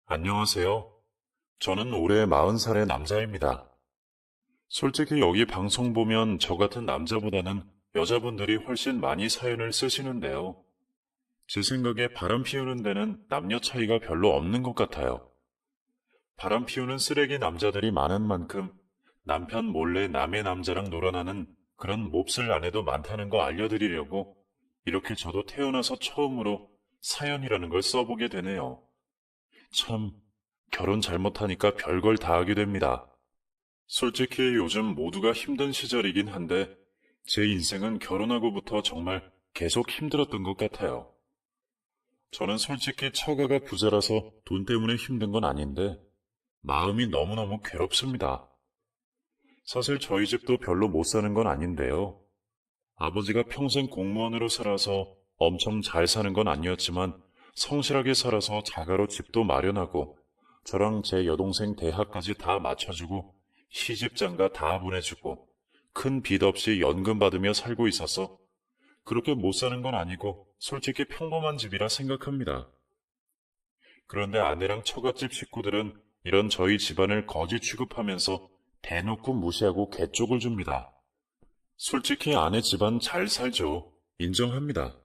안녕하세요. 저는 올해 40살의 남자입니다. 솔직히 여기 방송 보면 저 같은 남자보다는 여자분들이 훨씬 많이 사연을 쓰시는데요. 제 생각에 바람 피우는 데는 남녀 차이가 별로 없는 것 같아요. 바람 피우는 쓰레기 남자들이 많은 만큼 남편 몰래 남의 남자랑 놀아나는 그런 몹쓸 아내도 많다는 거 알려드리려고 이렇게 저도 태어나서 처음으로 사연이라는 걸 써보게 되네요. 참, 결혼 잘못하니까 별걸 다 하게 됩니다. 솔직히 요즘 모두가 힘든 시절이긴 한데, 제 인생은 결혼하고부터 정말 계속 힘들었던 것 같아요. 저는 솔직히 처가가 부자라서 돈 때문에 힘든 건 아닌데, 마음이 너무너무 괴롭습니다. 사실 저희 집도 별로 못 사는 건 아닌데요. 아버지가 평생 공무원으로 살아서 엄청 잘 사는 건 아니었지만, 성실하게 살아서 자가로 집도 마련하고, 저랑 제 여동생 대학까지 다 맞춰주고 시집장가 다 보내주고 큰 빚 없이 연금 받으며 살고 있어서 그렇게 못 사는 건 아니고 솔직히 평범한 집이라 생각합니다. 그런데 아내랑 처갓집 식구들은 이런 저희 집안을 거지 취급하면서 대놓고 무시하고 개쪽을 줍니다. 솔직히 아내 집안 잘 살죠. 인정합니다.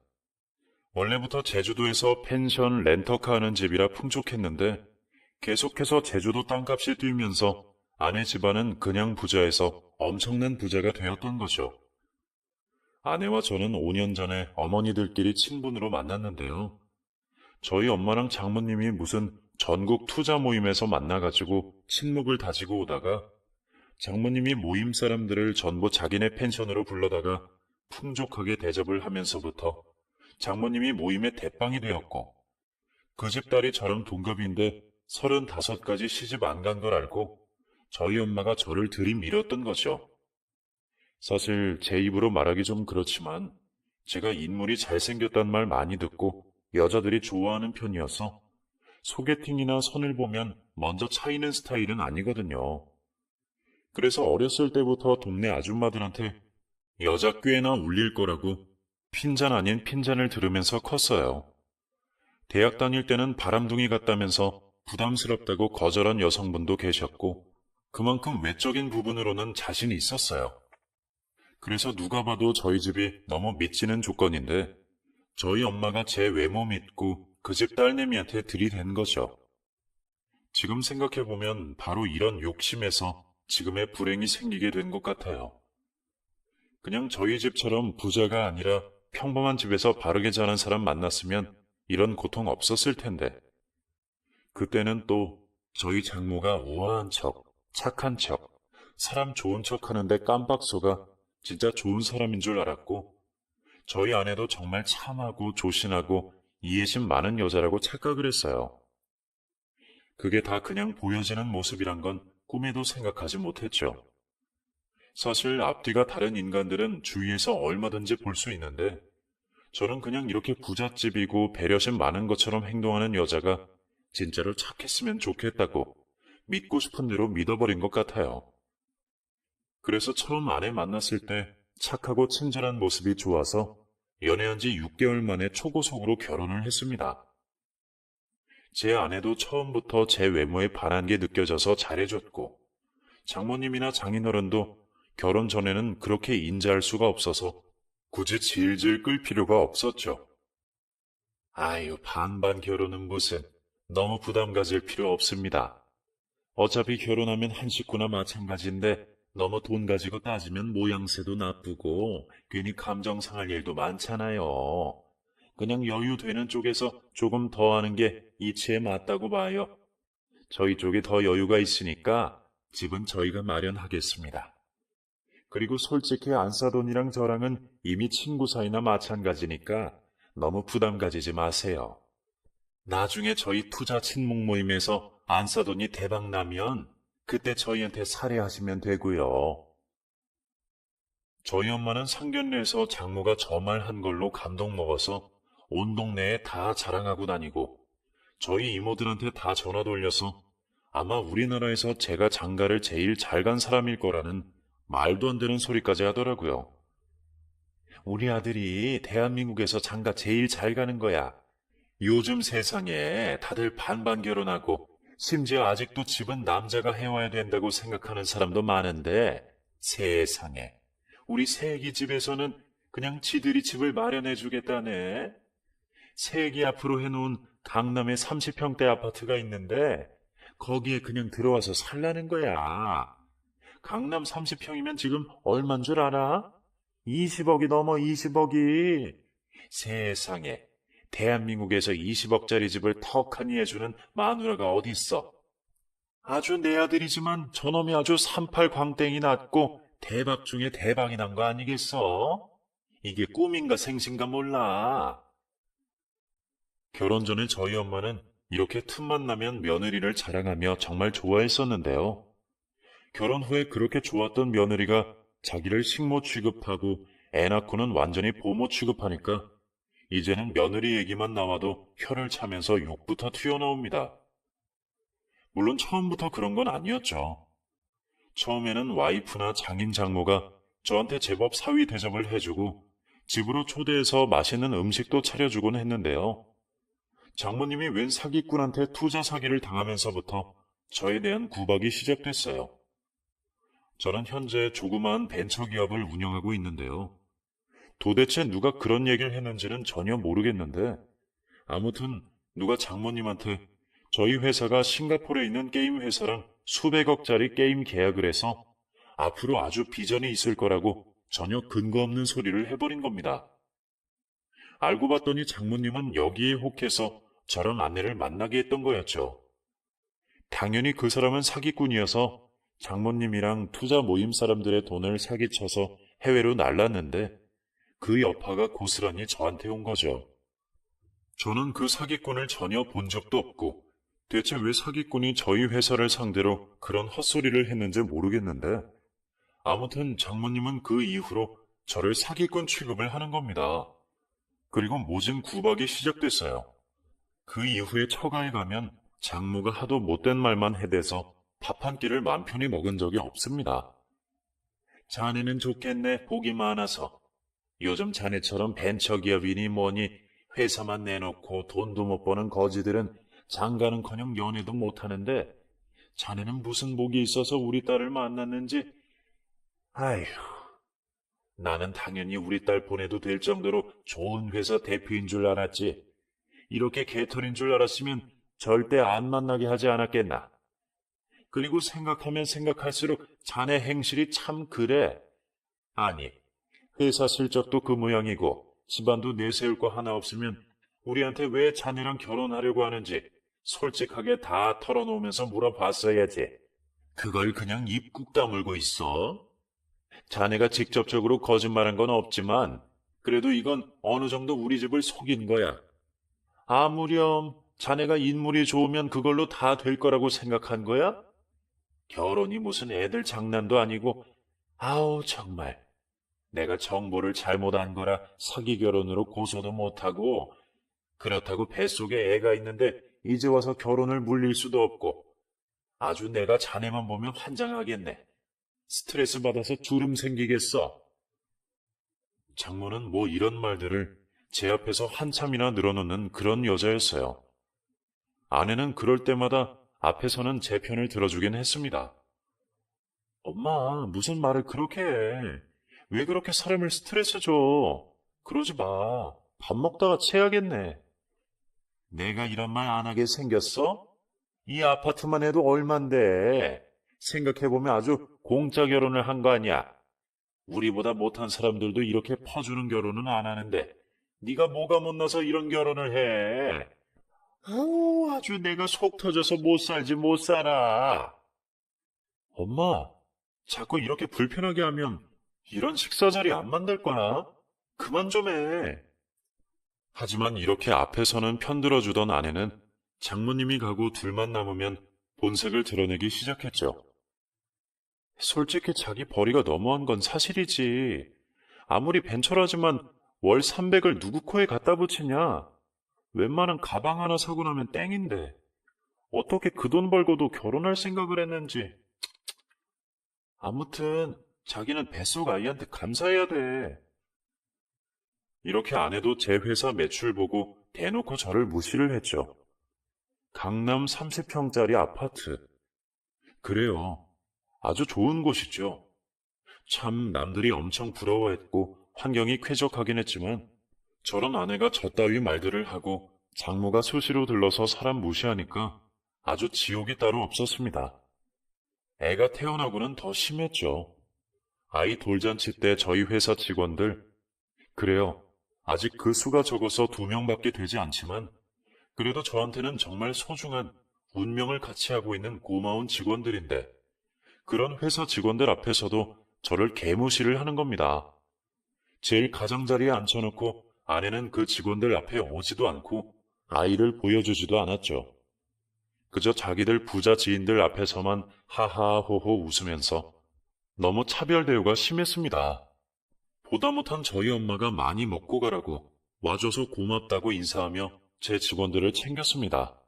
원래부터 제주도에서 펜션 렌터카 하는 집이라 풍족했는데 계속해서 제주도 땅값이 뛰면서 아내 집안은 그냥 부자에서 엄청난 부자가 되었던 거죠. 아내와 저는 5년 전에 어머니들끼리 친분으로 만났는데요. 저희 엄마랑 장모님이 무슨 전국 투자 모임에서 만나가지고 친목을 다지고 오다가 장모님이 모임 사람들을 전부 자기네 펜션으로 불러다가 풍족하게 대접을 하면서부터 장모님이 모임의 대빵이 되었고 그 집 딸이 저랑 동갑인데 35까지 시집 안 간 걸 알고 저희 엄마가 저를 들이밀었던 거죠. 사실 제 입으로 말하기 좀 그렇지만 제가 인물이 잘생겼단 말 많이 듣고 여자들이 좋아하는 편이어서 소개팅이나 선을 보면 먼저 차이는 스타일은 아니거든요. 그래서 어렸을 때부터 동네 아줌마들한테 여자 꽤나 울릴 거라고 핀잔 아닌 핀잔을 들으면서 컸어요. 대학 다닐 때는 바람둥이 같다면서 부담스럽다고 거절한 여성분도 계셨고 그만큼 외적인 부분으로는 자신이 있었어요. 그래서 누가 봐도 저희 집이 너무 미치는 조건인데 저희 엄마가 제 외모 믿고 그 집 딸내미한테 들이댄 거죠. 지금 생각해보면 바로 이런 욕심에서 지금의 불행이 생기게 된 것 같아요. 그냥 저희 집처럼 부자가 아니라 평범한 집에서 바르게 자란 사람 만났으면 이런 고통 없었을 텐데. 그때는 또 저희 장모가 우아한 척, 착한 척, 사람 좋은 척 하는데 깜빡 속아 진짜 좋은 사람인 줄 알았고, 저희 아내도 정말 참하고 조신하고 이해심 많은 여자라고 착각을 했어요. 그게 다 그냥 보여지는 모습이란 건 꿈에도 생각하지 못했죠. 사실 앞뒤가 다른 인간들은 주위에서 얼마든지 볼 수 있는데, 저는 그냥 이렇게 부잣집이고 배려심 많은 것처럼 행동하는 여자가 진짜로 착했으면 좋겠다고 믿고 싶은 대로 믿어버린 것 같아요. 그래서 처음 아내 만났을 때 착하고 친절한 모습이 좋아서 연애한 지 6개월 만에 초고속으로 결혼을 했습니다. 제 아내도 처음부터 제 외모에 반한 게 느껴져서 잘해줬고, 장모님이나 장인어른도 결혼 전에는 그렇게 인자할 수가 없어서 굳이 질질 끌 필요가 없었죠. 아유, 반반 결혼은 무슨, 너무 부담 가질 필요 없습니다. 어차피 결혼하면 한 식구나 마찬가지인데 너무 돈 가지고 따지면 모양새도 나쁘고 괜히 감정 상할 일도 많잖아요. 그냥 여유 되는 쪽에서 조금 더 하는 게 이치에 맞다고 봐요. 저희 쪽에 더 여유가 있으니까 집은 저희가 마련하겠습니다. 그리고 솔직히 안사돈이랑 저랑은 이미 친구 사이나 마찬가지니까 너무 부담 가지지 마세요. 나중에 저희 투자 친목 모임에서 안사돈이 대박 나면 그때 저희한테 살해하시면 되고요. 저희 엄마는 상견례에서 장모가 저 말 한 걸로 감동 먹어서 온 동네에 다 자랑하고 다니고 저희 이모들한테 다 전화 돌려서 아마 우리나라에서 제가 장가를 제일 잘 간 사람일 거라는 말도 안 되는 소리까지 하더라고요. 우리 아들이 대한민국에서 장가 제일 잘 가는 거야. 요즘 세상에 다들 반반 결혼하고 심지어 아직도 집은 남자가 해와야 된다고 생각하는 사람도 많은데 세상에 우리 새애기 집에서는 그냥 지들이 집을 마련해 주겠다네. 새애기 앞으로 해놓은 강남에 30평대 아파트가 있는데 거기에 그냥 들어와서 살라는 거야. 강남 30평이면 지금 얼만 줄 알아? 20억이 넘어 20억이. 세상에 대한민국에서 20억짜리 집을 턱하니 해주는 마누라가 어딨어. 아주 내 아들이지만 저놈이 아주 38 광땡이 났고 대박 중에 대박이 난 거 아니겠어? 이게 꿈인가 생신가 몰라. 결혼 전에 저희 엄마는 이렇게 틈만 나면 며느리를 자랑하며 정말 좋아했었는데요. 결혼 후에 그렇게 좋았던 며느리가 자기를 식모 취급하고 애 낳고는 완전히 보모 취급하니까 이제는 며느리 얘기만 나와도 혀를 차면서 욕부터 튀어나옵니다. 물론 처음부터 그런 건 아니었죠. 처음에는 와이프나 장인 장모가 저한테 제법 사위 대접을 해주고 집으로 초대해서 맛있는 음식도 차려주곤 했는데요. 장모님이 웬 사기꾼한테 투자 사기를 당하면서부터 저에 대한 구박이 시작됐어요. 저는 현재 조그마한 벤처기업을 운영하고 있는데요. 도대체 누가 그런 얘기를 했는지는 전혀 모르겠는데 아무튼 누가 장모님한테 저희 회사가 싱가포르에 있는 게임 회사랑 수백억짜리 게임 계약을 해서 앞으로 아주 비전이 있을 거라고 전혀 근거 없는 소리를 해버린 겁니다. 알고 봤더니 장모님은 여기에 혹해서 저런 아내를 만나게 했던 거였죠. 당연히 그 사람은 사기꾼이어서 장모님이랑 투자 모임 사람들의 돈을 사기쳐서 해외로 날랐는데 그 여파가 고스란히 저한테 온 거죠. 저는 그 사기꾼을 전혀 본 적도 없고 대체 왜 사기꾼이 저희 회사를 상대로 그런 헛소리를 했는지 모르겠는데 아무튼 장모님은 그 이후로 저를 사기꾼 취급을 하는 겁니다. 그리고 모진 구박이 시작됐어요. 그 이후에 처가에 가면 장모가 하도 못된 말만 해대서 밥 한 끼를 맘 편히 먹은 적이 없습니다. 자네는 좋겠네, 복이 많아서. 요즘 자네처럼 벤처기업이니 뭐니 회사만 내놓고 돈도 못 버는 거지들은 장가는커녕 연애도 못하는데 자네는 무슨 복이 있어서 우리 딸을 만났는지. 아휴, 나는 당연히 우리 딸 보내도 될 정도로 좋은 회사 대표인 줄 알았지. 이렇게 개털인 줄 알았으면 절대 안 만나게 하지 않았겠나. 그리고 생각하면 생각할수록 자네 행실이 참 그래. 아니, 회사 실적도 그 모양이고 집안도 내세울 거 하나 없으면 우리한테 왜 자네랑 결혼하려고 하는지 솔직하게 다 털어놓으면서 물어봤어야지. 그걸 그냥 입 꾹 다물고 있어. 자네가 직접적으로 거짓말한 건 없지만 그래도 이건 어느 정도 우리 집을 속인 거야. 아무렴 자네가 인물이 좋으면 그걸로 다 될 거라고 생각한 거야? 결혼이 무슨 애들 장난도 아니고 아우 정말 내가 정보를 잘못 안 거라 사기 결혼으로 고소도 못하고 그렇다고 뱃속에 애가 있는데 이제 와서 결혼을 물릴 수도 없고 아주 내가 자네만 보면 환장하겠네. 스트레스 받아서 주름 생기겠어. 장모는 뭐 이런 말들을 제 앞에서 한참이나 늘어놓는 그런 여자였어요. 아내는 그럴 때마다 앞에서는 제 편을 들어주긴 했습니다. 엄마, 무슨 말을 그렇게 해. 왜 그렇게 사람을 스트레스 줘? 그러지 마. 밥 먹다가 체하겠네. 내가 이런 말 안 하게 생겼어? 이 아파트만 해도 얼만데. 생각해보면 아주 공짜 결혼을 한 거 아니야. 우리보다 못한 사람들도 이렇게 퍼주는 결혼은 안 하는데 네가 뭐가 못나서 이런 결혼을 해. 아우, 아주 내가 속 터져서 못 살지 못 살아. 엄마, 자꾸 이렇게 불편하게 하면 이런 식사 자리 안 만들 거야. 그만 좀 해. 하지만 이렇게 앞에서는 편들어주던 아내는 장모님이 가고 둘만 남으면 본색을 드러내기 시작했죠. 솔직히 자기 벌이가 너무한 건 사실이지. 아무리 벤처라지만 월 300을 누구 코에 갖다 붙이냐. 웬만한 가방 하나 사고 나면 땡인데 어떻게 그 돈 벌고도 결혼할 생각을 했는지. 아무튼 자기는 뱃속 아이한테 감사해야 돼. 이렇게 아내도 제 회사 매출 보고 대놓고 저를 무시를 했죠. 강남 30평짜리 아파트. 그래요. 아주 좋은 곳이죠. 참 남들이 엄청 부러워했고 환경이 쾌적하긴 했지만 저런 아내가 저 따위 말들을 하고 장모가 수시로 들러서 사람 무시하니까 아주 지옥이 따로 없었습니다. 애가 태어나고는 더 심했죠. 아이 돌잔치 때 저희 회사 직원들, 그래요. 아직 그 수가 적어서 2명밖에 되지 않지만 그래도 저한테는 정말 소중한 운명을 같이 하고 있는 고마운 직원들인데 그런 회사 직원들 앞에서도 저를 개무시를 하는 겁니다. 제일 가장자리에 앉혀놓고 아내는 그 직원들 앞에 오지도 않고 아이를 보여주지도 않았죠. 그저 자기들 부자 지인들 앞에서만 하하호호 웃으면서 너무 차별 대우가 심했습니다. 보다 못한 저희 엄마가 많이 먹고 가라고 와줘서 고맙다고 인사하며 제 직원들을 챙겼습니다.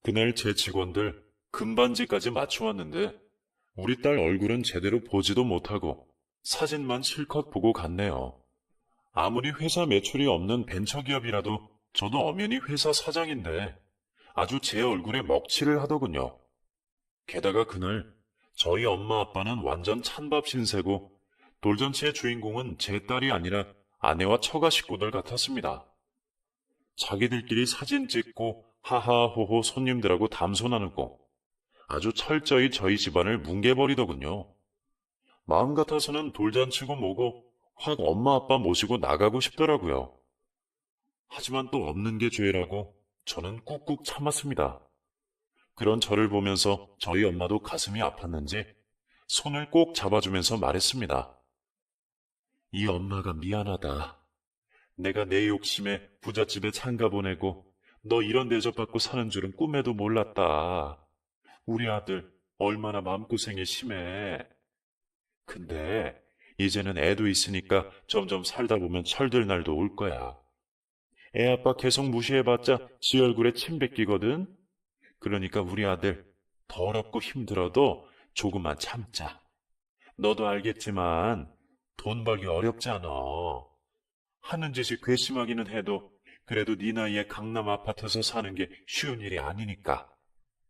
그날 제 직원들 금반지까지 맞춰왔는데 우리 딸 얼굴은 제대로 보지도 못하고 사진만 실컷 보고 갔네요. 아무리 회사 매출이 없는 벤처기업이라도 저도 엄연히 회사 사장인데 아주 제 얼굴에 먹칠을 하더군요. 게다가 그날 저희 엄마 아빠는 완전 찬밥 신세고 돌잔치의 주인공은 제 딸이 아니라 아내와 처가 식구들 같았습니다. 자기들끼리 사진 찍고 하하호호 손님들하고 담소 나누고 아주 철저히 저희 집안을 뭉개버리더군요. 마음 같아서는 돌잔치고 뭐고 확 엄마 아빠 모시고 나가고 싶더라고요. 하지만 또 없는 게 죄라고 저는 꾹꾹 참았습니다. 그런 저를 보면서 저희 엄마도 가슴이 아팠는지 손을 꼭 잡아주면서 말했습니다. 이 엄마가 미안하다. 내가 내 욕심에 부잣집에 장가 보내고 너 이런 대접받고 사는 줄은 꿈에도 몰랐다. 우리 아들 얼마나 마음고생이 심해. 근데 이제는 애도 있으니까 점점 살다 보면 철들 날도 올 거야. 애 아빠 계속 무시해봤자 지 얼굴에 침 뱉기거든. 그러니까 우리 아들 더럽고 힘들어도 조금만 참자. 너도 알겠지만 돈 벌기 어렵잖아. 하는 짓이 괘씸하기는 해도 그래도 네 나이에 강남 아파트에서 사는 게 쉬운 일이 아니니까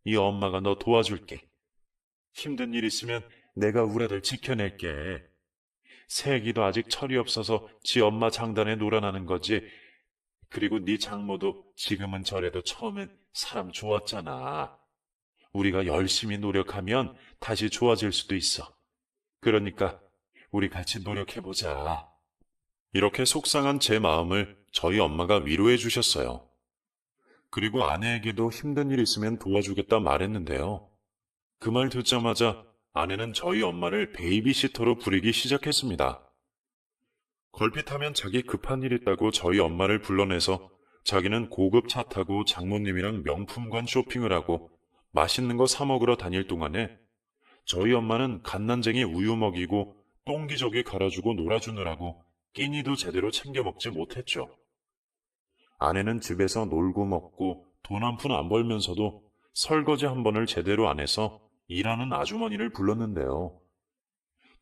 이 엄마가 너 도와줄게. 힘든 일 있으면 내가 우리 아들 지켜낼게. 새애기도 아직 철이 없어서 지 엄마 장단에 놀아나는 거지. 그리고 네 장모도 지금은 저래도 처음엔 사람 좋았잖아. 우리가 열심히 노력하면 다시 좋아질 수도 있어. 그러니까 우리 같이 노력해보자. 이렇게 속상한 제 마음을 저희 엄마가 위로해 주셨어요. 그리고 아내에게도 힘든 일 있으면 도와주겠다 말했는데요. 그 말 듣자마자 아내는 저희 엄마를 베이비시터로 부리기 시작했습니다. 걸핏하면 자기 급한 일 있다고 저희 엄마를 불러내서 자기는 고급 차 타고 장모님이랑 명품관 쇼핑을 하고 맛있는 거 사 먹으러 다닐 동안에 저희 엄마는 갓난쟁이 우유 먹이고 똥기저귀 갈아주고 놀아주느라고 끼니도 제대로 챙겨 먹지 못했죠. 아내는 집에서 놀고 먹고 돈 한 푼 안 벌면서도 설거지 한 번을 제대로 안 해서 일하는 아주머니를 불렀는데요.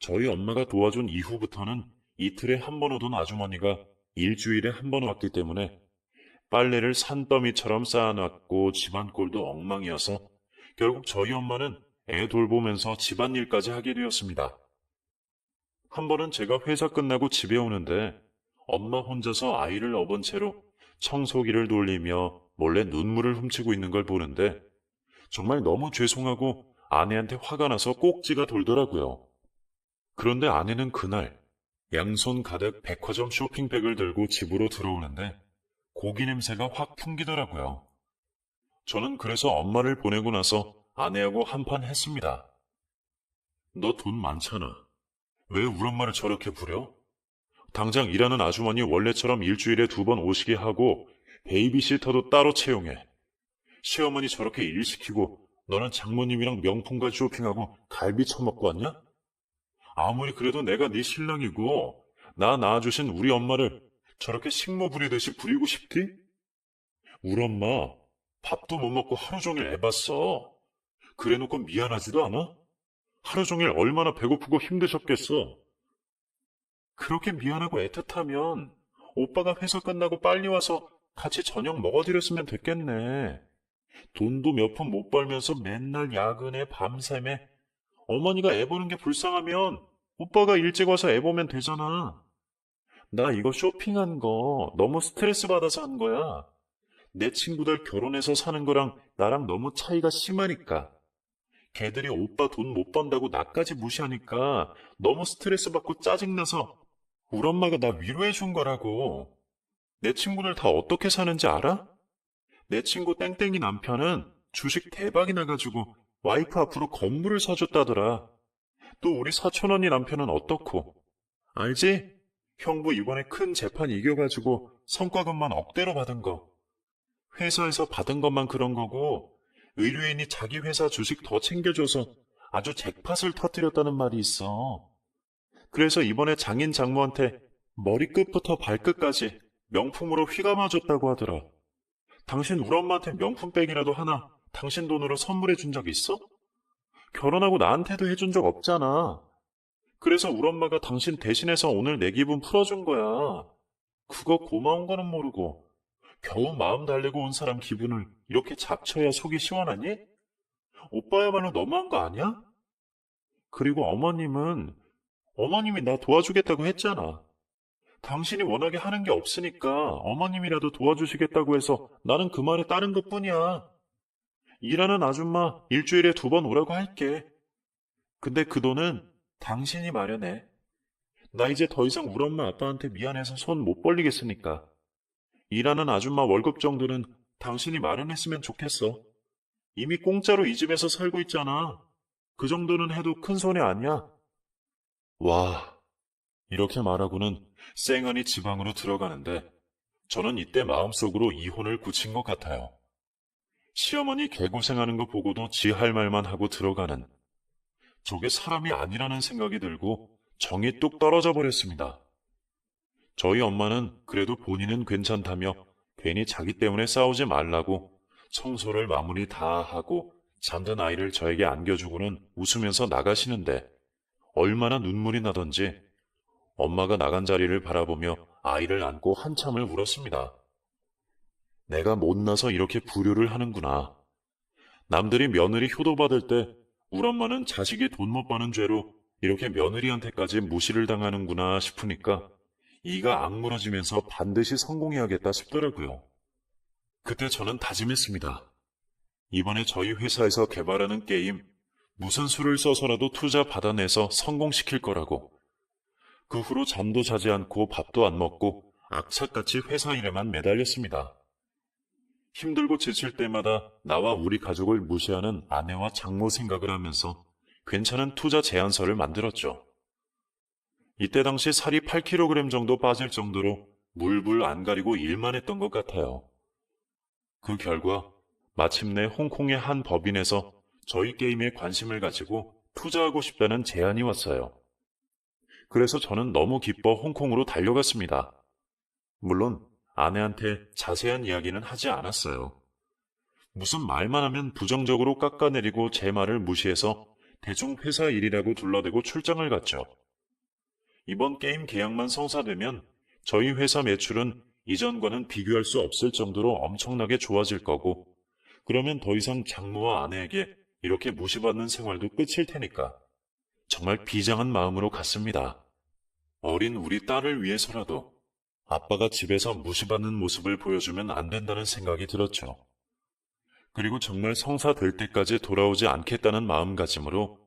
저희 엄마가 도와준 이후부터는 이틀에 한 번 오던 아주머니가 일주일에 한 번 왔기 때문에 빨래를 산더미처럼 쌓아놨고 집안 꼴도 엉망이어서 결국 저희 엄마는 애 돌보면서 집안일까지 하게 되었습니다. 한 번은 제가 회사 끝나고 집에 오는데 엄마 혼자서 아이를 업은 채로 청소기를 돌리며 몰래 눈물을 훔치고 있는 걸 보는데 정말 너무 죄송하고 아내한테 화가 나서 꼭지가 돌더라고요. 그런데 아내는 그날 양손 가득 백화점 쇼핑백을 들고 집으로 들어오는데 고기 냄새가 확 풍기더라고요. 저는 그래서 엄마를 보내고 나서 아내하고 한판 했습니다. 너 돈 많잖아. 왜 우리 엄마를 저렇게 부려? 당장 일하는 아주머니 원래처럼 일주일에 2번 오시게 하고 베이비시터도 따로 채용해. 시어머니 저렇게 일 시키고 너는 장모님이랑 명품관 쇼핑하고 갈비 처먹고 왔냐? 아무리 그래도 내가 네 신랑이고 나 낳아주신 우리 엄마를 저렇게 식모 부리듯이 부리고 싶디? 우리 엄마 밥도 못 먹고 하루 종일 애봤어. 그래놓고 미안하지도 않아? 하루 종일 얼마나 배고프고 힘드셨겠어. 그렇게 미안하고 애틋하면 오빠가 회사 끝나고 빨리 와서 같이 저녁 먹어드렸으면 됐겠네. 돈도 몇 푼 못 벌면서 맨날 야근에 밤샘에 어머니가 애 보는 게 불쌍하면 오빠가 일찍 와서 애 보면 되잖아. 나 이거 쇼핑한 거 너무 스트레스 받아서 한 거야. 내 친구들 결혼해서 사는 거랑 나랑 너무 차이가 심하니까. 걔들이 오빠 돈 못 번다고 나까지 무시하니까 너무 스트레스 받고 짜증나서 우리 엄마가 나 위로해 준 거라고. 내 친구들 다 어떻게 사는지 알아? 내 친구 땡땡이 남편은 주식 대박이 나가지고 와이프 앞으로 건물을 사줬다더라. 또 우리 사촌 언니 남편은 어떻고? 알지? 형부 이번에 큰 재판 이겨가지고 성과금만 억대로 받은 거. 회사에서 받은 것만 그런 거고 의뢰인이 자기 회사 주식 더 챙겨줘서 아주 잭팟을 터뜨렸다는 말이 있어. 그래서 이번에 장인 장모한테 머리끝부터 발끝까지 명품으로 휘감아줬다고 하더라. 당신 우리 엄마한테 명품백이라도 하나 당신 돈으로 선물해 준 적 있어? 결혼하고 나한테도 해준 적 없잖아. 그래서 우리 엄마가 당신 대신해서 오늘 내 기분 풀어준 거야. 그거 고마운 거는 모르고 겨우 마음 달래고 온 사람 기분을 이렇게 잡쳐야 속이 시원하니? 오빠야말로 너무한 거 아니야? 그리고 어머님이 나 도와주겠다고 했잖아. 당신이 워낙에 하는 게 없으니까 어머님이라도 도와주시겠다고 해서 나는 그 말에 따른 것뿐이야. 일하는 아줌마 일주일에 2번 오라고 할게. 근데 그 돈은 당신이 마련해. 나 이제 더 이상 우리 엄마 아빠한테 미안해서 손 못 벌리겠으니까. 일하는 아줌마 월급 정도는 당신이 마련했으면 좋겠어. 이미 공짜로 이 집에서 살고 있잖아. 그 정도는 해도 큰 손해 아니야. 와, 이렇게 말하고는 쌩언이 지방으로 들어가는데 저는 이때 마음속으로 이혼을 굳힌 것 같아요. 시어머니 개고생하는 거 보고도 지 할 말만 하고 들어가는 저게 사람이 아니라는 생각이 들고 정이 뚝 떨어져 버렸습니다. 저희 엄마는 그래도 본인은 괜찮다며 괜히 자기 때문에 싸우지 말라고 청소를 마무리 다 하고 잠든 아이를 저에게 안겨주고는 웃으면서 나가시는데 얼마나 눈물이 나던지 엄마가 나간 자리를 바라보며 아이를 안고 한참을 울었습니다. 내가 못나서 이렇게 불효를 하는구나. 남들이 며느리 효도받을 때 우리 엄마는 자식이 돈 못 버는 죄로 이렇게 며느리한테까지 무시를 당하는구나 싶으니까 이가 악물어지면서 반드시 성공해야겠다 싶더라고요. 그때 저는 다짐했습니다. 이번에 저희 회사에서 개발하는 게임 무슨 수를 써서라도 투자 받아내서 성공시킬 거라고. 그 후로 잠도 자지 않고 밥도 안 먹고 악착같이 회사 일에만 매달렸습니다. 힘들고 지칠 때마다 나와 우리 가족을 무시하는 아내와 장모 생각을 하면서 괜찮은 투자 제안서를 만들었죠. 이때 당시 살이 8kg 정도 빠질 정도로 물불 안 가리고 일만 했던 것 같아요. 그 결과 마침내 홍콩의 한 법인에서 저희 게임에 관심을 가지고 투자하고 싶다는 제안이 왔어요. 그래서 저는 너무 기뻐 홍콩으로 달려갔습니다. 물론 아내한테 자세한 이야기는 하지 않았어요. 무슨 말만 하면 부정적으로 깎아내리고 제 말을 무시해서 대충 회사 일이라고 둘러대고 출장을 갔죠. 이번 게임 계약만 성사되면 저희 회사 매출은 이전과는 비교할 수 없을 정도로 엄청나게 좋아질 거고, 그러면 더 이상 장모와 아내에게 이렇게 무시받는 생활도 끝일 테니까 정말 비장한 마음으로 갔습니다. 어린 우리 딸을 위해서라도 아빠가 집에서 무시받는 모습을 보여주면 안 된다는 생각이 들었죠. 그리고 정말 성사될 때까지 돌아오지 않겠다는 마음가짐으로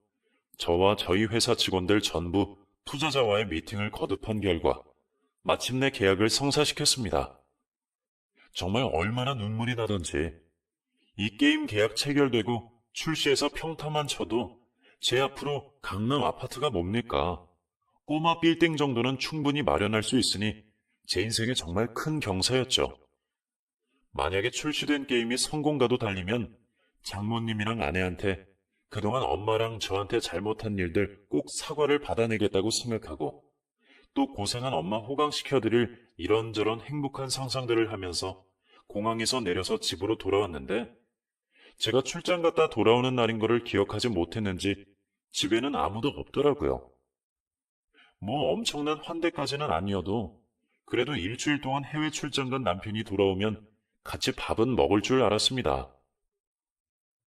저와 저희 회사 직원들 전부 투자자와의 미팅을 거듭한 결과 마침내 계약을 성사시켰습니다. 정말 얼마나 눈물이 나던지 이 게임 계약 체결되고 출시해서 평타만 쳐도 제 앞으로 강남 아파트가 뭡니까? 꼬마 빌딩 정도는 충분히 마련할 수 있으니 제 인생에 정말 큰 경사였죠. 만약에 출시된 게임이 성공가도 달리면 장모님이랑 아내한테 그동안 엄마랑 저한테 잘못한 일들 꼭 사과를 받아내겠다고 생각하고 또 고생한 엄마 호강시켜드릴 이런저런 행복한 상상들을 하면서 공항에서 내려서 집으로 돌아왔는데 제가 출장 갔다 돌아오는 날인 거를 기억하지 못했는지 집에는 아무도 없더라고요. 뭐 엄청난 환대까지는 아니어도 그래도 일주일 동안 해외 출장 간 남편이 돌아오면 같이 밥은 먹을 줄 알았습니다.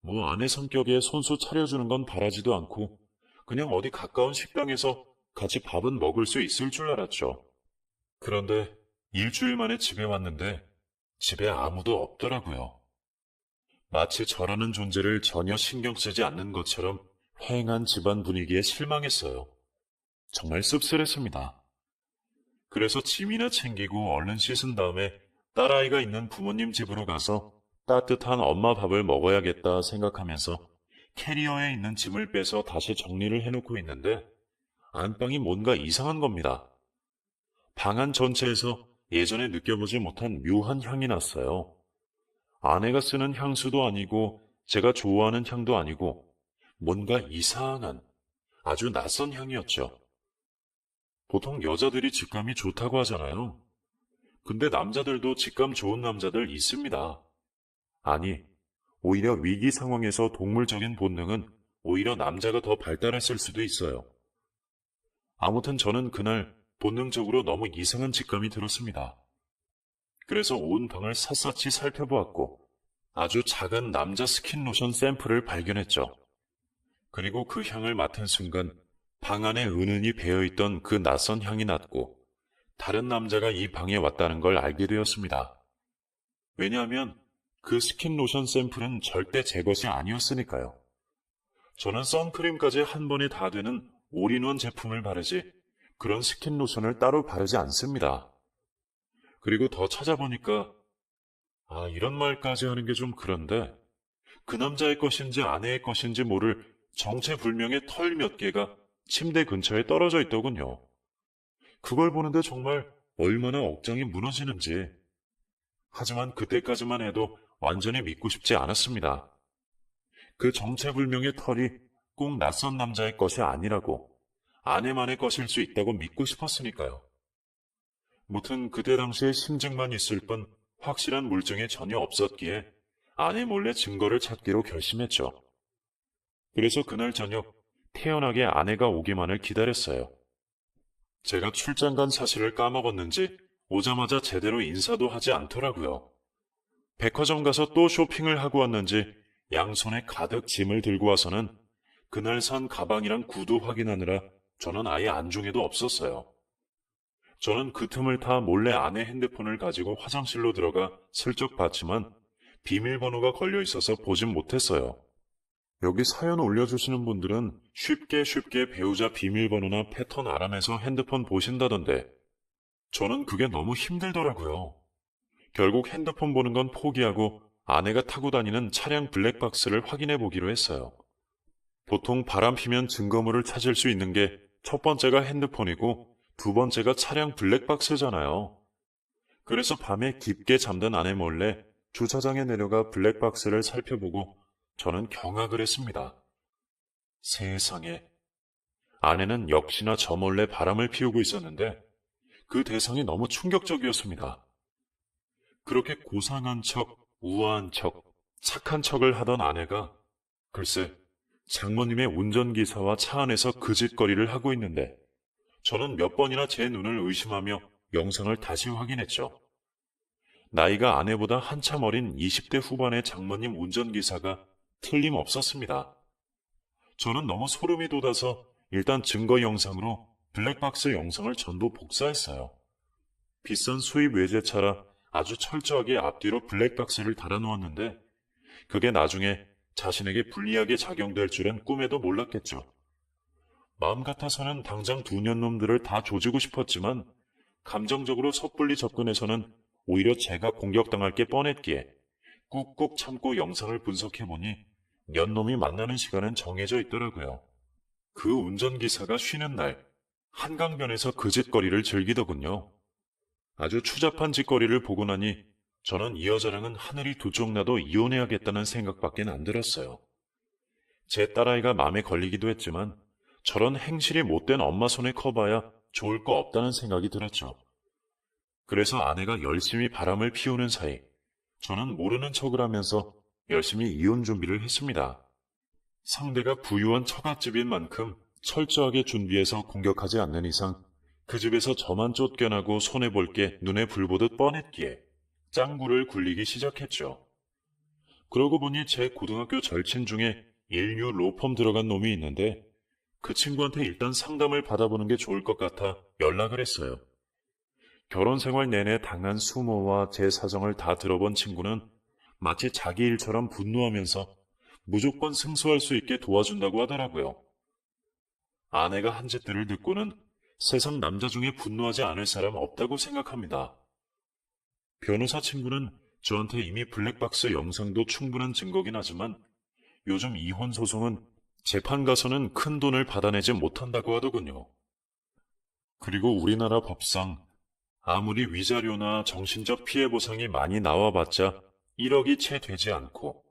뭐 아내 성격에 손수 차려주는 건 바라지도 않고 그냥 어디 가까운 식당에서 같이 밥은 먹을 수 있을 줄 알았죠. 그런데 일주일 만에 집에 왔는데 집에 아무도 없더라고요. 마치 저라는 존재를 전혀 신경 쓰지 않는 것처럼 휑한 집안 분위기에 실망했어요. 정말 씁쓸했습니다. 그래서 침이나 챙기고 얼른 씻은 다음에 딸아이가 있는 부모님 집으로 가서 따뜻한 엄마 밥을 먹어야겠다 생각하면서 캐리어에 있는 짐을 빼서 다시 정리를 해놓고 있는데 안방이 뭔가 이상한 겁니다. 방 안 전체에서 예전에 느껴보지 못한 묘한 향이 났어요. 아내가 쓰는 향수도 아니고 제가 좋아하는 향도 아니고 뭔가 이상한 아주 낯선 향이었죠. 보통 여자들이 직감이 좋다고 하잖아요. 근데 남자들도 직감 좋은 남자들 있습니다. 아니, 오히려 위기 상황에서 동물적인 본능은 오히려 남자가 더 발달했을 수도 있어요. 아무튼 저는 그날 본능적으로 너무 이상한 직감이 들었습니다. 그래서 온 방을 샅샅이 살펴보았고 아주 작은 남자 스킨로션 샘플을 발견했죠. 그리고 그 향을 맡은 순간 방 안에 은은히 배어있던 그 낯선 향이 났고 다른 남자가 이 방에 왔다는 걸 알게 되었습니다. 왜냐하면 그 스킨로션 샘플은 절대 제 것이 아니었으니까요. 저는 선크림까지 한 번에 다 되는 올인원 제품을 바르지 그런 스킨로션을 따로 바르지 않습니다. 그리고 더 찾아보니까 이런 말까지 하는 게 좀 그런데 그 남자의 것인지 아내의 것인지 모를 정체불명의 털 몇 개가 침대 근처에 떨어져 있더군요. 그걸 보는데 정말 얼마나 억장이 무너지는지. 하지만 그때까지만 해도 완전히 믿고 싶지 않았습니다. 그 정체불명의 털이 꼭 낯선 남자의 것이 아니라고 아내만의 것일 수 있다고 믿고 싶었으니까요. 무튼 그때 당시의 심증만 있을 뿐 확실한 물증이 전혀 없었기에 아내 몰래 증거를 찾기로 결심했죠. 그래서 그날 저녁 태연하게 아내가 오기만을 기다렸어요. 제가 출장 간 사실을 까먹었는지 오자마자 제대로 인사도 하지 않더라고요. 백화점 가서 또 쇼핑을 하고 왔는지 양손에 가득 짐을 들고 와서는 그날 산 가방이랑 구두 확인하느라 저는 아예 안중에도 없었어요. 저는 그 틈을 타 몰래 아내 핸드폰을 가지고 화장실로 들어가 슬쩍 봤지만 비밀번호가 걸려 있어서 보진 못했어요. 여기 사연 올려주시는 분들은 쉽게 배우자 비밀번호나 패턴 알아내서 핸드폰 보신다던데 저는 그게 너무 힘들더라고요. 결국 핸드폰 보는 건 포기하고 아내가 타고 다니는 차량 블랙박스를 확인해 보기로 했어요. 보통 바람 피면 증거물을 찾을 수 있는 게 첫 번째가 핸드폰이고 두 번째가 차량 블랙박스잖아요. 그래서 밤에 깊게 잠든 아내 몰래 주차장에 내려가 블랙박스를 살펴보고 저는 경악을 했습니다. 세상에. 아내는 역시나 저 몰래 바람을 피우고 있었는데 그 대상이 너무 충격적이었습니다. 그렇게 고상한 척, 우아한 척, 착한 척을 하던 아내가 글쎄 장모님의 운전기사와 차 안에서 그 짓거리를 하고 있는데 저는 몇 번이나 제 눈을 의심하며 영상을 다시 확인했죠. 나이가 아내보다 한참 어린 20대 후반의 장모님 운전기사가 틀림없었습니다. 저는 너무 소름이 돋아서 일단 증거 영상으로 블랙박스 영상을 전부 복사했어요. 비싼 수입 외제차라 아주 철저하게 앞뒤로 블랙박스를 달아놓았는데 그게 나중에 자신에게 불리하게 작용될 줄은 꿈에도 몰랐겠죠. 마음 같아서는 당장 두 년놈들을 다 조지고 싶었지만 감정적으로 섣불리 접근해서는 오히려 제가 공격당할 게 뻔했기에 꾹꾹 참고 영상을 분석해보니 년놈이 만나는 시간은 정해져 있더라고요. 그 운전기사가 쉬는 날 한강변에서 그 짓거리를 즐기더군요. 아주 추잡한 짓거리를 보고 나니 저는 이 여자랑은 하늘이 두 쪽 나도 이혼해야겠다는 생각밖에 안 들었어요. 제 딸아이가 마음에 걸리기도 했지만 저런 행실이 못된 엄마 손에 커봐야 좋을 거 없다는 생각이 들었죠. 그래서 아내가 열심히 바람을 피우는 사이 저는 모르는 척을 하면서 열심히 이혼 준비를 했습니다. 상대가 부유한 처갓집인 만큼 철저하게 준비해서 공격하지 않는 이상 그 집에서 저만 쫓겨나고 손해볼 게 눈에 불 보듯 뻔했기에 짱구를 굴리기 시작했죠. 그러고 보니 제 고등학교 절친 중에 인류 로펌 들어간 놈이 있는데 그 친구한테 일단 상담을 받아보는 게 좋을 것 같아 연락을 했어요. 결혼 생활 내내 당한 수모와 제 사정을 다 들어본 친구는 마치 자기 일처럼 분노하면서 무조건 승소할 수 있게 도와준다고 하더라고요. 아내가 한 짓들을 듣고는 세상 남자 중에 분노하지 않을 사람 없다고 생각합니다. 변호사 친구는 저한테 이미 블랙박스 영상도 충분한 증거긴 하지만 요즘 이혼 소송은 재판 가서는 큰 돈을 받아내지 못한다고 하더군요. 그리고 우리나라 법상 아무리 위자료나 정신적 피해 보상이 많이 나와봤자 1억이 채 되지 않고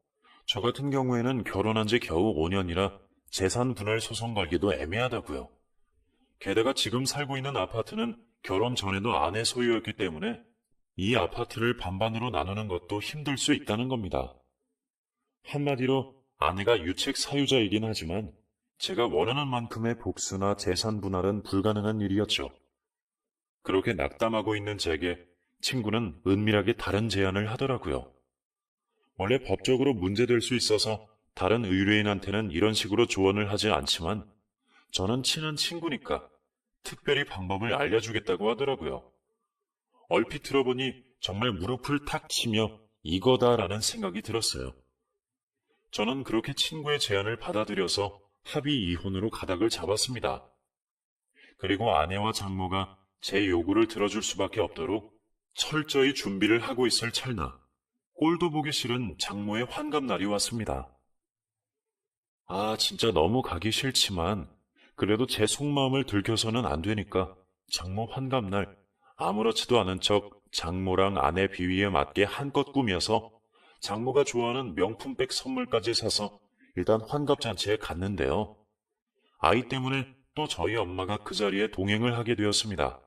저 같은 경우에는 결혼한 지 겨우 5년이라 재산 분할 소송 걸기도 애매하다고요. 게다가 지금 살고 있는 아파트는 결혼 전에도 아내 소유였기 때문에 이 아파트를 반반으로 나누는 것도 힘들 수 있다는 겁니다. 한마디로 아내가 유책 사유자이긴 하지만 제가 원하는 만큼의 복수나 재산 분할은 불가능한 일이었죠. 그렇게 낙담하고 있는 제게 친구는 은밀하게 다른 제안을 하더라고요. 원래 법적으로 문제될 수 있어서 다른 의뢰인한테는 이런 식으로 조언을 하지 않지만 저는 친한 친구니까 특별히 방법을 알려주겠다고 하더라고요. 얼핏 들어보니 정말 무릎을 탁 치며 이거다라는 생각이 들었어요. 저는 그렇게 친구의 제안을 받아들여서 합의 이혼으로 가닥을 잡았습니다. 그리고 아내와 장모가 제 요구를 들어줄 수밖에 없도록 철저히 준비를 하고 있을 찰나 꼴도 보기 싫은 장모의 환갑날이 왔습니다. 아, 진짜 너무 가기 싫지만 그래도 제 속마음을 들켜서는 안 되니까 장모 환갑날 아무렇지도 않은 척 장모랑 아내 비위에 맞게 한껏 꾸며서 장모가 좋아하는 명품백 선물까지 사서 일단 환갑잔치에 갔는데요. 아이 때문에 또 저희 엄마가 그 자리에 동행을 하게 되었습니다.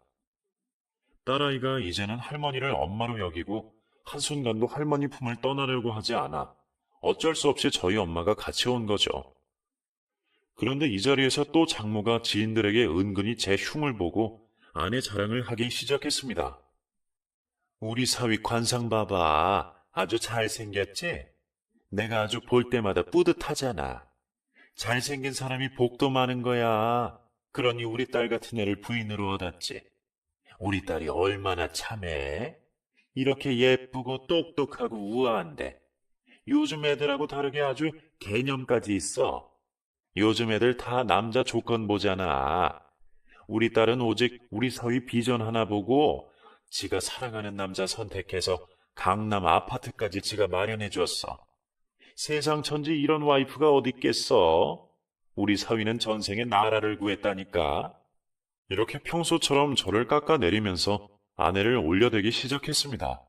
딸아이가 이제는 할머니를 엄마로 여기고 한순간도 할머니 품을 떠나려고 하지 않아 어쩔 수 없이 저희 엄마가 같이 온 거죠. 그런데 이 자리에서 또 장모가 지인들에게 은근히 제 흉을 보고 아내 자랑을 하기 시작했습니다. 우리 사위 관상 봐봐. 아주 잘생겼지? 내가 아주 볼 때마다 뿌듯하잖아. 잘생긴 사람이 복도 많은 거야. 그러니 우리 딸 같은 애를 부인으로 얻었지. 우리 딸이 얼마나 참해? 이렇게 예쁘고 똑똑하고 우아한데 요즘 애들하고 다르게 아주 개념까지 있어. 요즘 애들 다 남자 조건 보잖아. 우리 딸은 오직 우리 사위 비전 하나 보고 지가 사랑하는 남자 선택해서 강남 아파트까지 지가 마련해 줬어. 세상 천지 이런 와이프가 어딨겠어? 우리 사위는 전생에 나라를 구했다니까. 이렇게 평소처럼 저를 깎아내리면서 아내를 올려대기 시작했습니다.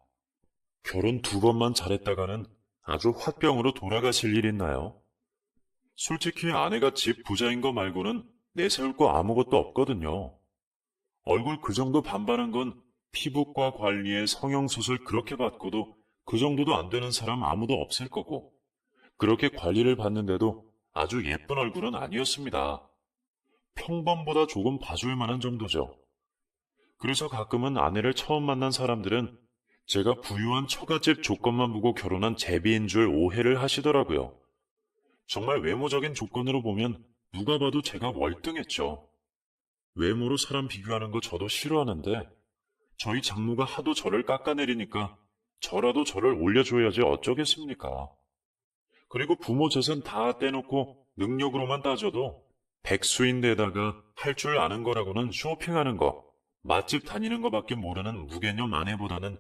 결혼 2번만 잘했다가는 아주 화병으로 돌아가실 일 있나요? 솔직히 아내가 집 부자인 거 말고는 내세울 거 아무것도 없거든요. 얼굴 그 정도 반반한 건 피부과 관리에 성형수술 그렇게 받고도 그 정도도 안 되는 사람 아무도 없을 거고 그렇게 관리를 받는데도 아주 예쁜 얼굴은 아니었습니다. 평범보다 조금 봐줄 만한 정도죠. 그래서 가끔은 아내를 처음 만난 사람들은 제가 부유한 처갓집 조건만 보고 결혼한 제비인 줄 오해를 하시더라고요. 정말 외모적인 조건으로 보면 누가 봐도 제가 월등했죠. 외모로 사람 비교하는 거 저도 싫어하는데 저희 장모가 하도 저를 깎아내리니까 저라도 저를 올려줘야지 어쩌겠습니까. 그리고 부모 재산 다 떼놓고 능력으로만 따져도 백수인데다가 할 줄 아는 거라고는 쇼핑하는 거, 맛집 다니는 거밖에 모르는 무개념 아내보다는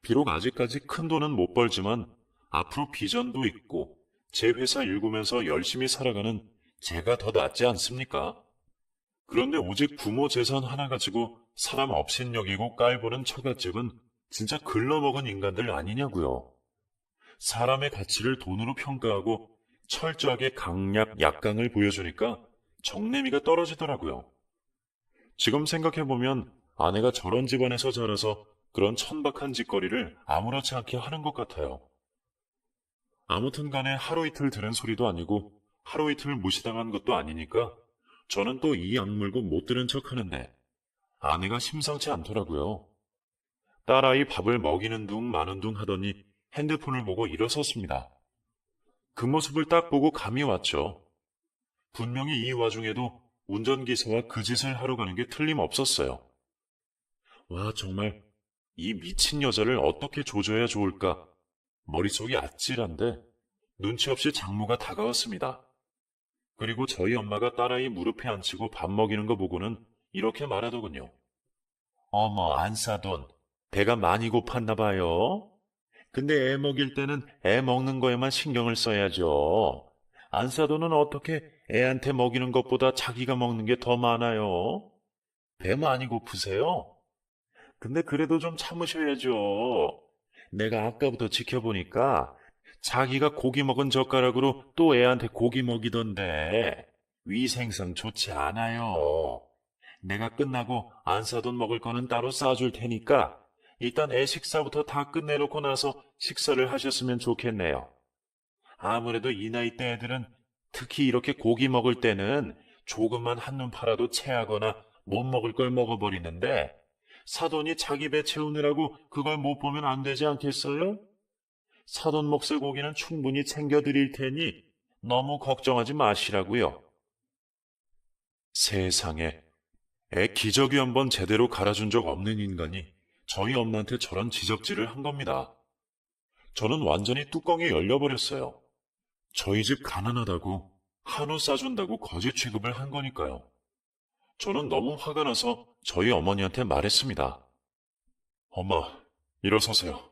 비록 아직까지 큰 돈은 못 벌지만 앞으로 비전도 있고 제 회사 일구면서 열심히 살아가는 제가 더 낫지 않습니까? 그런데 오직 부모 재산 하나 가지고 사람 업신여기고 깔보는 처갓집은 진짜 글러먹은 인간들 아니냐고요. 사람의 가치를 돈으로 평가하고 철저하게 강약, 약강을 보여주니까 정내미가 떨어지더라고요. 지금 생각해보면 아내가 저런 집안에서 자라서 그런 천박한 짓거리를 아무렇지 않게 하는 것 같아요. 아무튼 간에 하루 이틀 들은 소리도 아니고 하루 이틀 무시당한 것도 아니니까 저는 또 이 악물고 못 들은 척 하는데 아내가 심상치 않더라고요. 딸아이 밥을 먹이는 둥 마는 둥 하더니 핸드폰을 보고 일어섰습니다. 그 모습을 딱 보고 감이 왔죠. 분명히 이 와중에도 운전기사와 그 짓을 하러 가는 게 틀림없었어요. 와, 정말 이 미친 여자를 어떻게 조져야 좋을까? 머릿속이 아찔한데 눈치 없이 장모가 다가왔습니다. 그리고 저희 엄마가 딸아이 무릎에 앉히고 밥 먹이는 거 보고는 이렇게 말하더군요. 어머, 안사돈. 배가 많이 고팠나 봐요. 근데 애 먹일 때는 애 먹는 거에만 신경을 써야죠. 안사돈은 어떻게 애한테 먹이는 것보다 자기가 먹는 게 더 많아요? 배 많이 고프세요? 근데 그래도 좀 참으셔야죠. 내가 아까부터 지켜보니까 자기가 고기 먹은 젓가락으로 또 애한테 고기 먹이던데 위생상 좋지 않아요. 내가 끝나고 안사돈 먹을 거는 따로 싸줄 테니까 일단 애 식사부터 다 끝내놓고 나서 식사를 하셨으면 좋겠네요. 아무래도 이 나이 때 애들은 특히 이렇게 고기 먹을 때는 조금만 한눈 팔아도 체하거나 못 먹을 걸 먹어버리는데 사돈이 자기 배 채우느라고 그걸 못 보면 안 되지 않겠어요? 사돈 몫의 고기는 충분히 챙겨드릴 테니 너무 걱정하지 마시라고요. 세상에, 애 기저귀 한번 제대로 갈아준 적 없는 인간이 저희 엄마한테 저런 지적질을 한 겁니다. 저는 완전히 뚜껑이 열려버렸어요. 저희 집 가난하다고 한우 싸준다고 거짓 취급을 한 거니까요. 저는 너무 화가 나서 저희 어머니한테 말했습니다. 엄마, 일어서세요.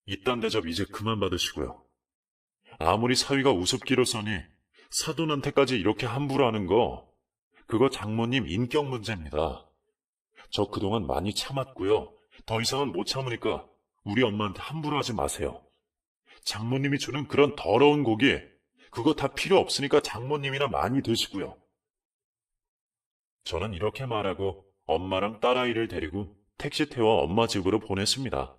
이딴 대접 이제 그만 받으시고요. 아무리 사위가 우습기로 써니 사돈한테까지 이렇게 함부로 하는 거, 그거 장모님 인격 문제입니다. 저 그동안 많이 참았고요. 더 이상은 못 참으니까 우리 엄마한테 함부로 하지 마세요. 장모님이 주는 그런 더러운 고기, 그거 다 필요 없으니까 장모님이나 많이 드시고요. 저는 이렇게 말하고 엄마랑 딸아이를 데리고 택시 태워 엄마 집으로 보냈습니다.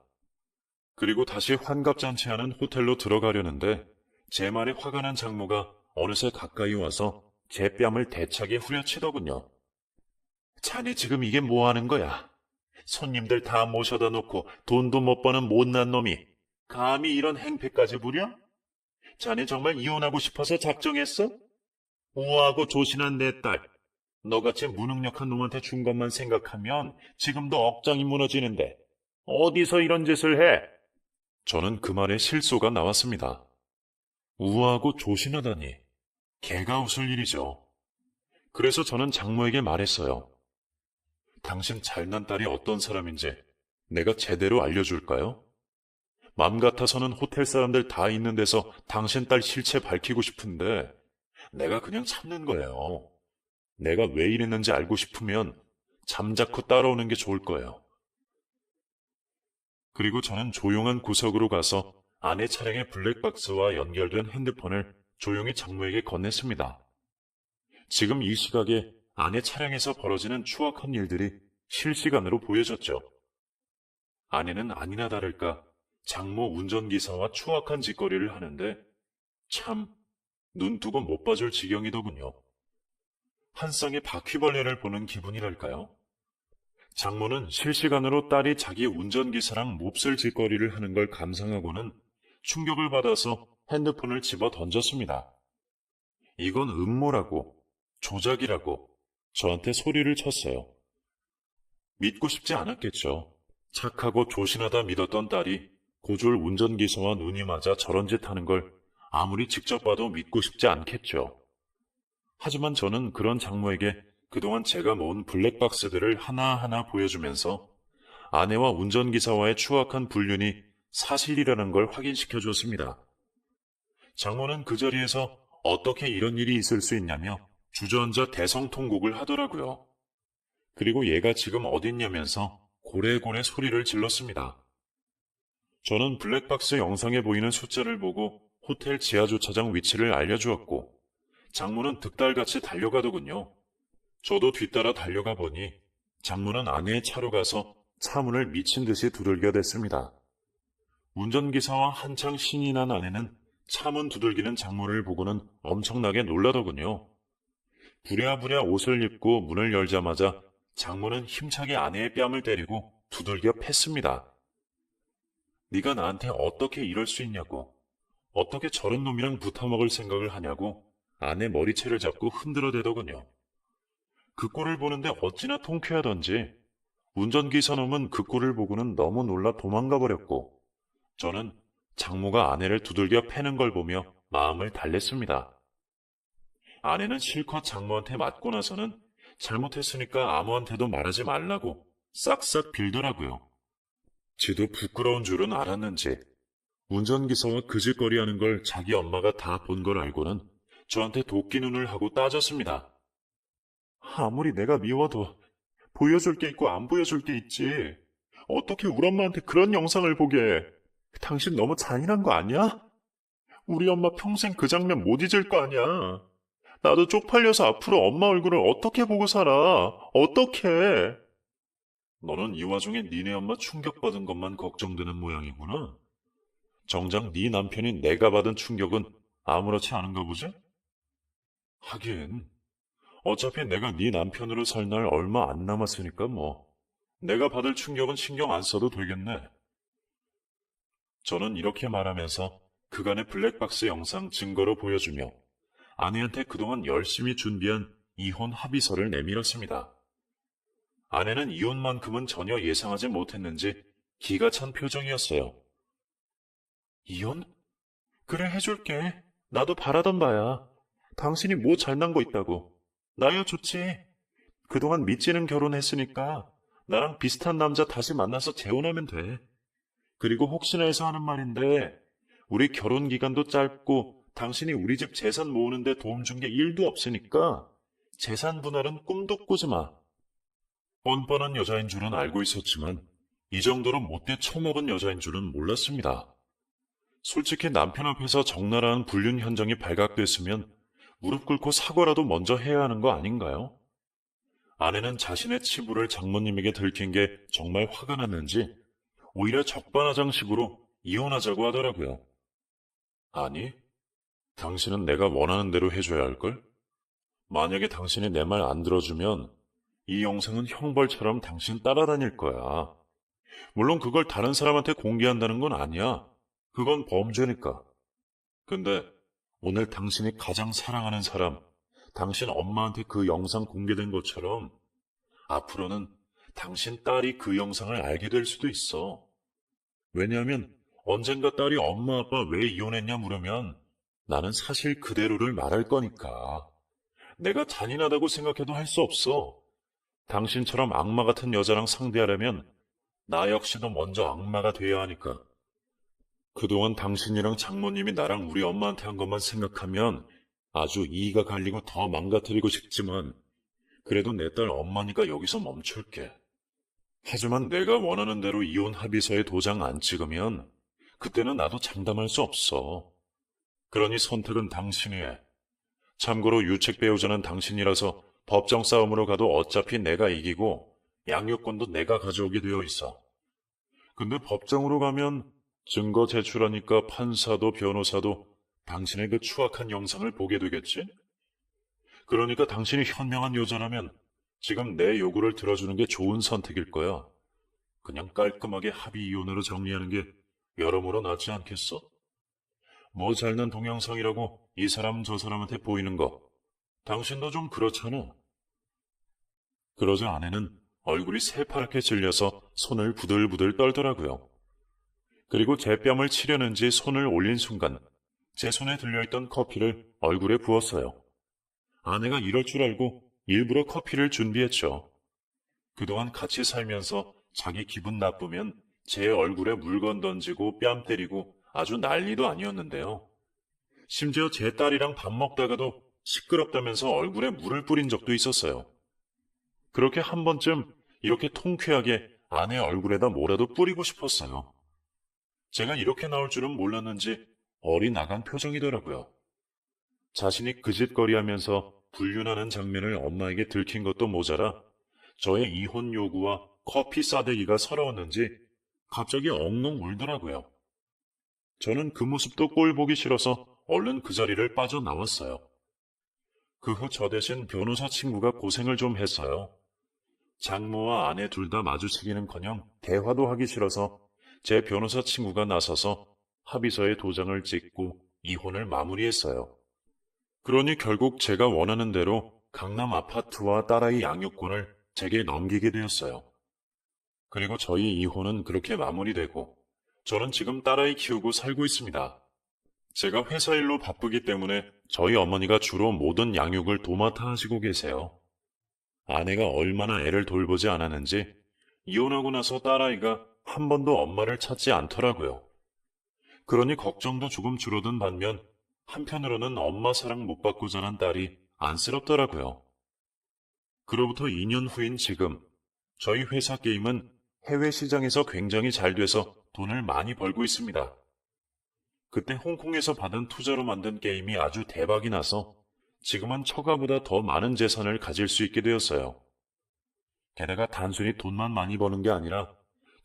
그리고 다시 환갑잔치하는 호텔로 들어가려는데 제 말에 화가 난 장모가 어느새 가까이 와서 제 뺨을 대차게 후려치더군요. 자네 지금 이게 뭐 하는 거야? 손님들 다 모셔다 놓고 돈도 못 버는 못난 놈이 감히 이런 행패까지 부려? 자네 정말 이혼하고 싶어서 작정했어? 우아하고 조신한 내 딸, 너같이 무능력한 놈한테 준 것만 생각하면 지금도 억장이 무너지는데 어디서 이런 짓을 해? 저는 그 말에 실소가 나왔습니다. 우아하고 조신하다니, 개가 웃을 일이죠. 그래서 저는 장모에게 말했어요. 당신 잘난 딸이 어떤 사람인지 내가 제대로 알려줄까요? 맘 같아서는 호텔 사람들 다 있는 데서 당신 딸 실체 밝히고 싶은데 내가 그냥 참는 거예요. 내가 왜 이랬는지 알고 싶으면 잠자코 따라오는 게 좋을 거예요. 그리고 저는 조용한 구석으로 가서 아내 차량의 블랙박스와 연결된 핸드폰을 조용히 장모에게 건넸습니다. 지금 이 시각에 아내 차량에서 벌어지는 추악한 일들이 실시간으로 보여졌죠. 아내는 아니나 다를까 장모 운전기사와 추악한 짓거리를 하는데 참 눈뜨고 못 봐줄 지경이더군요. 한 쌍의 바퀴벌레를 보는 기분이랄까요? 장모는 실시간으로 딸이 자기 운전기사랑 몹쓸 짓거리를 하는 걸 감상하고는 충격을 받아서 핸드폰을 집어 던졌습니다. 이건 음모라고, 조작이라고 저한테 소리를 쳤어요. 믿고 싶지 않았겠죠. 착하고 조신하다 믿었던 딸이 고졸 운전기사와 눈이 맞아 저런 짓 하는 걸 아무리 직접 봐도 믿고 싶지 않겠죠. 하지만 저는 그런 장모에게 그동안 제가 모은 블랙박스들을 하나하나 보여주면서 아내와 운전기사와의 추악한 불륜이 사실이라는 걸 확인시켜 줬습니다. 장모는 그 자리에서 어떻게 이런 일이 있을 수 있냐며 주저앉아 대성통곡을 하더라고요. 그리고 얘가 지금 어딨냐면서 고래고래 소리를 질렀습니다. 저는 블랙박스 영상에 보이는 숫자를 보고 호텔 지하주차장 위치를 알려주었고 장모는 득달같이 달려가더군요. 저도 뒤따라 달려가 보니 장모는 아내의 차로 가서 차문을 미친 듯이 두들겨 댔습니다. 운전기사와 한창 신이 난 아내는 차문 두들기는 장모를 보고는 엄청나게 놀라더군요. 부랴부랴 옷을 입고 문을 열자마자 장모는 힘차게 아내의 뺨을 때리고 두들겨 팼습니다. 네가 나한테 어떻게 이럴 수 있냐고. 어떻게 저런 놈이랑 붙어먹을 생각을 하냐고 아내 머리채를 잡고 흔들어대더군요. 그 꼴을 보는데 어찌나 통쾌하던지 운전기사 놈은 그 꼴을 보고는 너무 놀라 도망가 버렸고 저는 장모가 아내를 두들겨 패는 걸 보며 마음을 달랬습니다. 아내는 실컷 장모한테 맞고 나서는 잘못했으니까 아무한테도 말하지 말라고 싹싹 빌더라고요. 지도 부끄러운 줄은 알았는지 운전기사와 그짓거리하는 걸 자기 엄마가 다 본 걸 알고는 저한테 도끼 눈을 하고 따졌습니다. 아무리 내가 미워도 보여줄 게 있고 안 보여줄 게 있지. 어떻게 우리 엄마한테 그런 영상을 보게 해? 당신 너무 잔인한 거 아니야? 우리 엄마 평생 그 장면 못 잊을 거 아니야. 나도 쪽팔려서 앞으로 엄마 얼굴을 어떻게 보고 살아? 어떻게? 너는 이 와중에 니네 엄마 충격받은 것만 걱정되는 모양이구나. 정작 네 남편이 내가 받은 충격은 아무렇지 않은가 보지? 하긴 어차피 내가 네 남편으로 살 날 얼마 안 남았으니까 뭐 내가 받을 충격은 신경 안 써도 되겠네. 저는 이렇게 말하면서 그간의 블랙박스 영상 증거로 보여주며 아내한테 그동안 열심히 준비한 이혼 합의서를 내밀었습니다. 아내는 이혼만큼은 전혀 예상하지 못했는지 기가 찬 표정이었어요. 이혼? 그래, 해줄게. 나도 바라던 바야. 당신이 뭐 잘난 거 있다고. 나야 좋지. 그동안 미찌는 결혼했으니까 나랑 비슷한 남자 다시 만나서 재혼하면 돼. 그리고 혹시나 해서 하는 말인데 우리 결혼 기간도 짧고 당신이 우리 집 재산 모으는데 도움 준 게 1도 없으니까 재산 분할은 꿈도 꾸지 마. 뻔뻔한 여자인 줄은 알고 있었지만 이 정도로 못돼 처먹은 여자인 줄은 몰랐습니다. 솔직히 남편 앞에서 적나라한 불륜 현정이 발각됐으면 무릎 꿇고 사과라도 먼저 해야 하는 거 아닌가요? 아내는 자신의 치부를 장모님에게 들킨 게 정말 화가 났는지 오히려 적반하장식으로 이혼하자고 하더라고요. 아니, 당신은 내가 원하는 대로 해줘야 할걸? 만약에 당신이 내 말 안 들어주면 이 영상은 형벌처럼 당신 따라다닐 거야. 물론 그걸 다른 사람한테 공개한다는 건 아니야. 그건 범죄니까. 근데 오늘 당신이 가장 사랑하는 사람, 당신 엄마한테 그 영상 공개된 것처럼 앞으로는 당신 딸이 그 영상을 알게 될 수도 있어. 왜냐하면 언젠가 딸이 엄마 아빠 왜 이혼했냐 물으면 나는 사실 그대로를 말할 거니까. 내가 잔인하다고 생각해도 할 수 없어. 당신처럼 악마 같은 여자랑 상대하려면 나 역시도 먼저 악마가 돼야 하니까. 그동안 당신이랑 장모님이 나랑 우리 엄마한테 한 것만 생각하면 아주 이의가 갈리고 더 망가뜨리고 싶지만 그래도 내 딸 엄마니까 여기서 멈출게. 하지만 내가 원하는 대로 이혼 합의서에 도장 안 찍으면 그때는 나도 장담할 수 없어. 그러니 선택은 당신이 해. 참고로 유책 배우자는 당신이라서 법정 싸움으로 가도 어차피 내가 이기고 양육권도 내가 가져오게 되어 있어. 근데 법정으로 가면 증거 제출하니까 판사도 변호사도 당신의 그 추악한 영상을 보게 되겠지? 그러니까 당신이 현명한 여자라면 지금 내 요구를 들어주는 게 좋은 선택일 거야. 그냥 깔끔하게 합의 이혼으로 정리하는 게 여러모로 낫지 않겠어? 뭐 잘난 동영상이라고 이 사람 저 사람한테 보이는 거 당신도 좀 그렇잖아. 그러자 아내는 얼굴이 새파랗게 질려서 손을 부들부들 떨더라고요. 그리고 제 뺨을 치려는지 손을 올린 순간 제 손에 들려있던 커피를 얼굴에 부었어요. 아내가 이럴 줄 알고 일부러 커피를 준비했죠. 그동안 같이 살면서 자기 기분 나쁘면 제 얼굴에 물건 던지고 뺨 때리고 아주 난리도 아니었는데요. 심지어 제 딸이랑 밥 먹다가도 시끄럽다면서 얼굴에 물을 뿌린 적도 있었어요. 그렇게 한 번쯤 이렇게 통쾌하게 아내 얼굴에다 뭐라도 뿌리고 싶었어요. 제가 이렇게 나올 줄은 몰랐는지 어리나간 표정이더라고요. 자신이 그짓거리하면서 불륜하는 장면을 엄마에게 들킨 것도 모자라 저의 이혼 요구와 커피 싸대기가 서러웠는지 갑자기 엉엉 울더라고요. 저는 그 모습도 꼴 보기 싫어서 얼른 그 자리를 빠져나왔어요. 그 후 저 대신 변호사 친구가 고생을 좀 했어요. 장모와 아내 둘 다 마주치기는커녕 대화도 하기 싫어서 제 변호사 친구가 나서서 합의서에 도장을 찍고 이혼을 마무리했어요. 그러니 결국 제가 원하는 대로 강남 아파트와 딸아이 양육권을 제게 넘기게 되었어요. 그리고 저희 이혼은 그렇게 마무리되고 저는 지금 딸아이 키우고 살고 있습니다. 제가 회사 일로 바쁘기 때문에 저희 어머니가 주로 모든 양육을 도맡아 하시고 계세요. 아내가 얼마나 애를 돌보지 않았는지 이혼하고 나서 딸아이가 한 번도 엄마를 찾지 않더라고요. 그러니 걱정도 조금 줄어든 반면 한편으로는 엄마 사랑 못 받고 자란 딸이 안쓰럽더라고요. 그로부터 2년 후인 지금 저희 회사 게임은 해외 시장에서 굉장히 잘 돼서 돈을 많이 벌고 있습니다. 그때 홍콩에서 받은 투자로 만든 게임이 아주 대박이 나서 지금은 처가보다 더 많은 재산을 가질 수 있게 되었어요. 게다가 단순히 돈만 많이 버는 게 아니라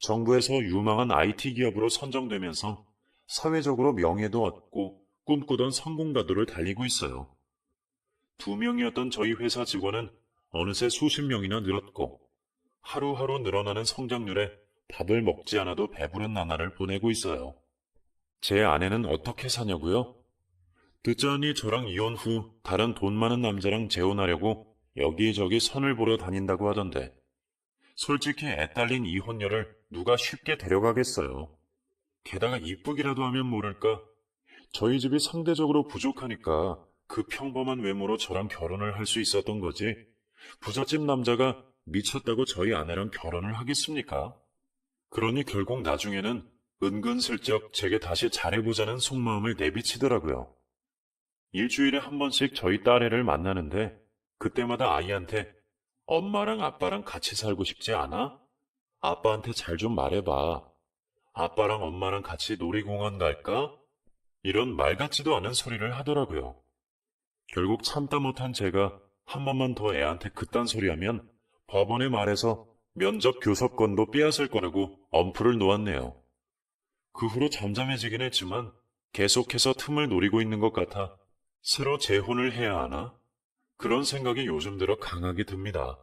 정부에서 유망한 IT 기업으로 선정되면서 사회적으로 명예도 얻고 꿈꾸던 성공가도를 달리고 있어요. 2명이었던 저희 회사 직원은 어느새 수십 명이나 늘었고 하루하루 늘어나는 성장률에 밥을 먹지 않아도 배부른 나날을 보내고 있어요. 제 아내는 어떻게 사냐고요? 듣자니 저랑 이혼 후 다른 돈 많은 남자랑 재혼하려고 여기저기 선을 보러 다닌다고 하던데 솔직히 애 딸린 이혼녀를 누가 쉽게 데려가겠어요. 게다가 이쁘기라도 하면 모를까 저희 집이 상대적으로 부족하니까 그 평범한 외모로 저랑 결혼을 할 수 있었던 거지 부잣집 남자가 미쳤다고 저희 아내랑 결혼을 하겠습니까? 그러니 결국 나중에는 은근슬쩍 제게 다시 잘해보자는 속마음을 내비치더라고요. 일주일에 한 번씩 저희 딸애를 만나는데 그때마다 아이한테 엄마랑 아빠랑 같이 살고 싶지 않아? 아빠한테 잘 좀 말해봐. 아빠랑 엄마랑 같이 놀이공원 갈까? 이런 말 같지도 않은 소리를 하더라고요. 결국 참다 못한 제가 한 번만 더 애한테 그딴 소리 하면 법원에 말해서 면접 교섭권도 빼앗을 거라고 엄풀을 놓았네요. 그 후로 잠잠해지긴 했지만 계속해서 틈을 노리고 있는 것 같아 새로 재혼을 해야 하나? 그런 생각이 요즘 들어 강하게 듭니다.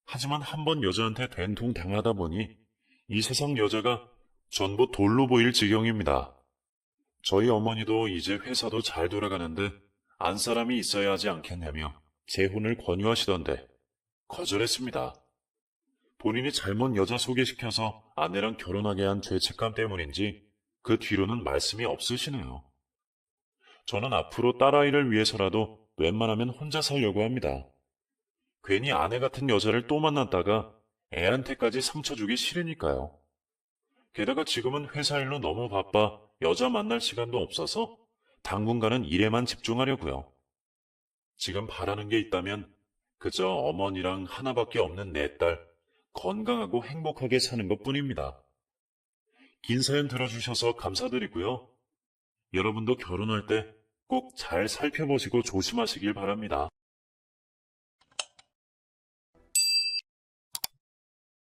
하지만 한 번 여자한테 된통 당하다 보니 이 세상 여자가 전부 돌로 보일 지경입니다. 저희 어머니도 이제 회사도 잘 돌아가는데 안 사람이 있어야 하지 않겠냐며 재혼을 권유하시던데 거절했습니다. 본인이 잘못 여자 소개시켜서 아내랑 결혼하게 한 죄책감 때문인지 그 뒤로는 말씀이 없으시네요. 저는 앞으로 딸아이를 위해서라도 웬만하면 혼자 살려고 합니다. 괜히 아내 같은 여자를 또 만났다가 애한테까지 상처 주기 싫으니까요. 게다가 지금은 회사 일로 너무 바빠 여자 만날 시간도 없어서 당분간은 일에만 집중하려고요. 지금 바라는 게 있다면 그저 어머니랑 하나밖에 없는 내 딸 건강하고 행복하게 사는 것뿐입니다. 긴 사연 들어주셔서 감사드리고요. 여러분도 결혼할 때 꼭 잘 살펴보시고 조심하시길 바랍니다.